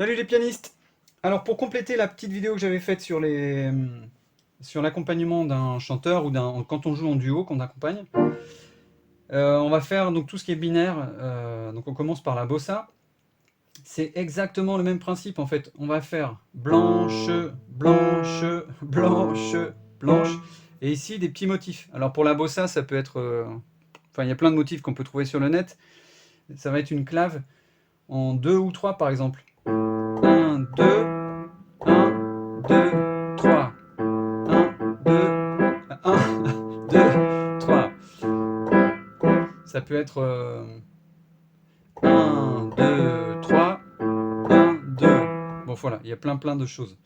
Salut les pianistes! Alors pour compléter la petite vidéo que j'avais faite sur sur l'accompagnement d'un chanteur ou quand on joue en duo, qu'on accompagne, on va faire donc tout ce qui est binaire. Donc on commence par la bossa. C'est exactement le même principe en fait. On va faire blanche, blanche, blanche, blanche. Et ici des petits motifs. Alors pour la bossa, ça peut être... Enfin, il y a plein de motifs qu'on peut trouver sur le net. Ça va être une clave en 2 ou 3 par exemple. 1, 2, 1, 2, 3. 1, 2, 1, 2, 3. Ça peut être 1, 2, 3, 1, 2. Bon voilà, il y a plein de choses.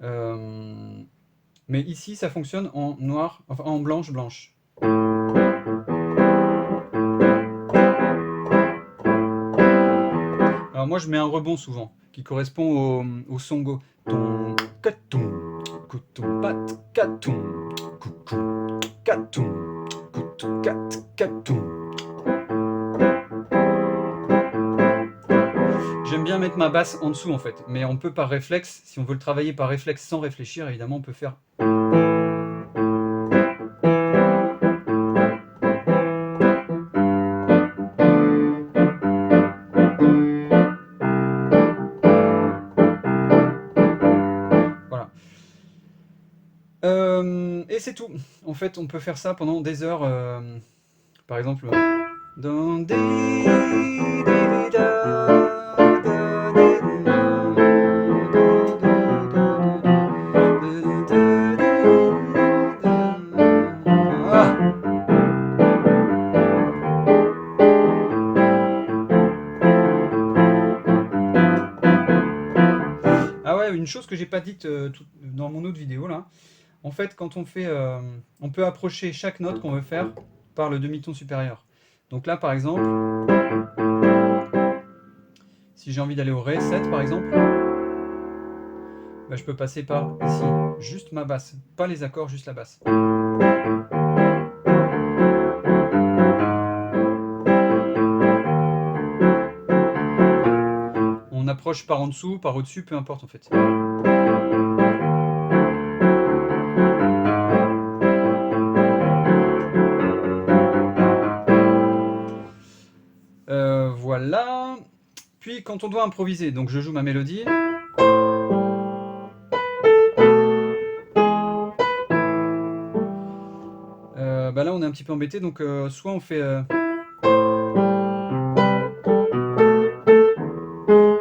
Mais ici, ça fonctionne en noir, enfin en blanche, blanche. Alors moi, je mets un rebond souvent, qui correspond au songo. Ton, katum, kutum, pat, katum, kukum, katum, kutum, kat, katum. J'aime bien mettre ma basse en dessous en fait, mais on peut par réflexe, si on veut le travailler par réflexe sans réfléchir, évidemment on peut faire. Voilà. Et c'est tout. En fait, on peut faire ça pendant des heures. Par exemple, ah ouais, une chose que j'ai pas dite dans mon autre vidéo là. En fait, quand on fait, on peut approcher chaque note qu'on veut faire par le demi-ton supérieur. Donc là, par exemple, si j'ai envie d'aller au Ré 7 par exemple, bah, je peux passer par ici, juste ma basse, pas les accords, juste la basse. On approche par en dessous, par au-dessus, peu importe en fait. Voilà. Puis quand on doit improviser, donc je joue ma mélodie. Bah là on est un petit peu embêté, donc soit on fait...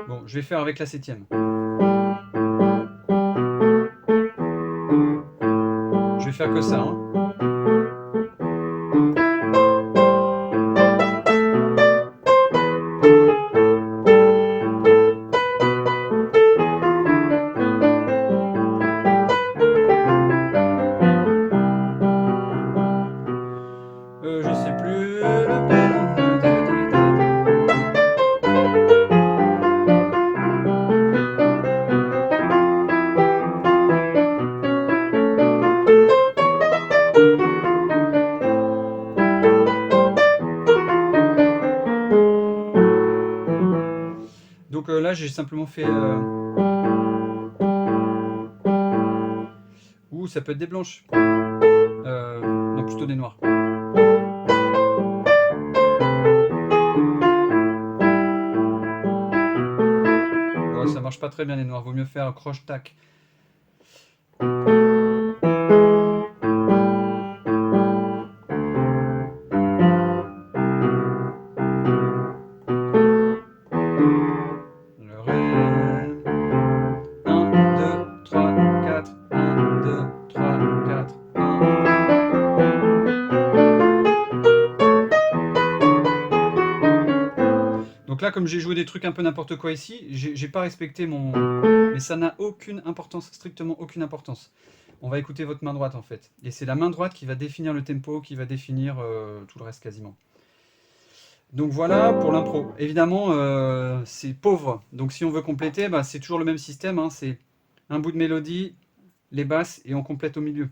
Bon, je vais faire avec la septième. Je vais faire que ça. Hein. Je sais plus... Donc là j'ai simplement fait... Ouh, ça peut être des blanches. Non, plutôt des noirs. Bon, ça marche pas très bien les noirs, vaut mieux faire croche-tac. Le Ré. 1, 2, 3, 4. 1, 2, 3, 4. 1. Donc là, comme j'ai joué des trucs un peu n'importe quoi ici, j'ai pas respecté mon... Mais ça n'a aucune importance, strictement aucune importance. On va écouter votre main droite en fait. Et c'est la main droite qui va définir le tempo, qui va définir tout le reste quasiment. Donc voilà pour l'impro. Évidemment, c'est pauvre. Donc si on veut compléter, bah, c'est toujours le même système. Hein. C'est un bout de mélodie, les basses, et on complète au milieu.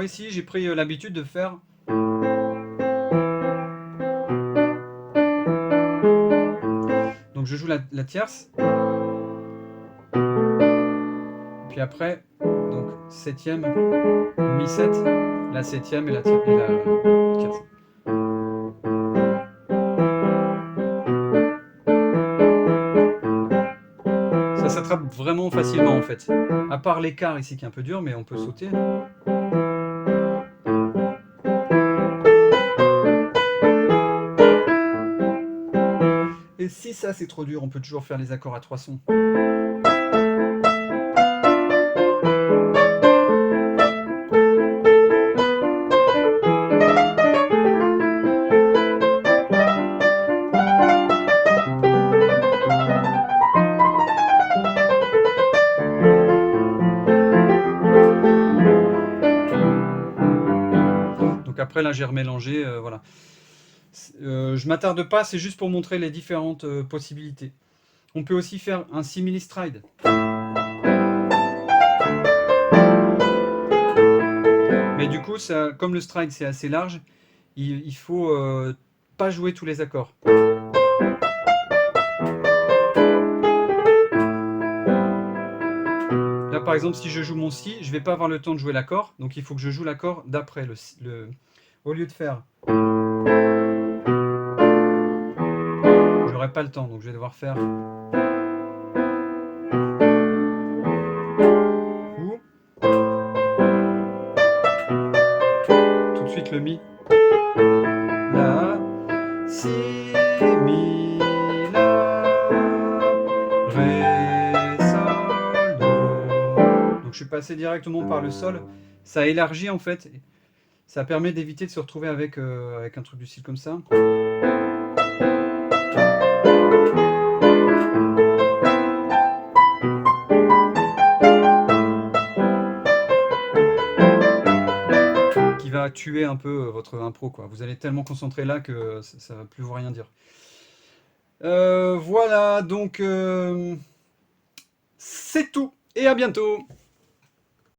voit ici, j'ai pris l'habitude de faire... Donc je joue la tierce. Puis après, donc septième, mi-7, la septième et la tierce. Ça s'attrape vraiment facilement en fait. À part l'écart ici qui est un peu dur, mais on peut sauter. Et si ça c'est trop dur, on peut toujours faire les accords à 3 sons. Donc après là j'ai remélangé, voilà. Je m'attarde pas, c'est juste pour montrer les différentes possibilités. On peut aussi faire un simili-stride. Mais du coup, ça, comme le stride c'est assez large, il faut pas jouer tous les accords. Là par exemple, si je joue mon si, je vais pas avoir le temps de jouer l'accord, donc il faut que je joue l'accord d'après, au lieu de faire... J'aurai pas le temps, donc je vais devoir faire... Ou... Tout de suite le mi. La, si, mi, la, ré, sol, do. Donc je suis passé directement par le sol. Ça élargit en fait. Ça permet d'éviter de se retrouver avec un truc du style comme ça. Qui va tuer un peu votre impro, quoi. Vous allez tellement concentrer là que ça va plus vous rien dire. Voilà, donc c'est tout. Et à bientôt.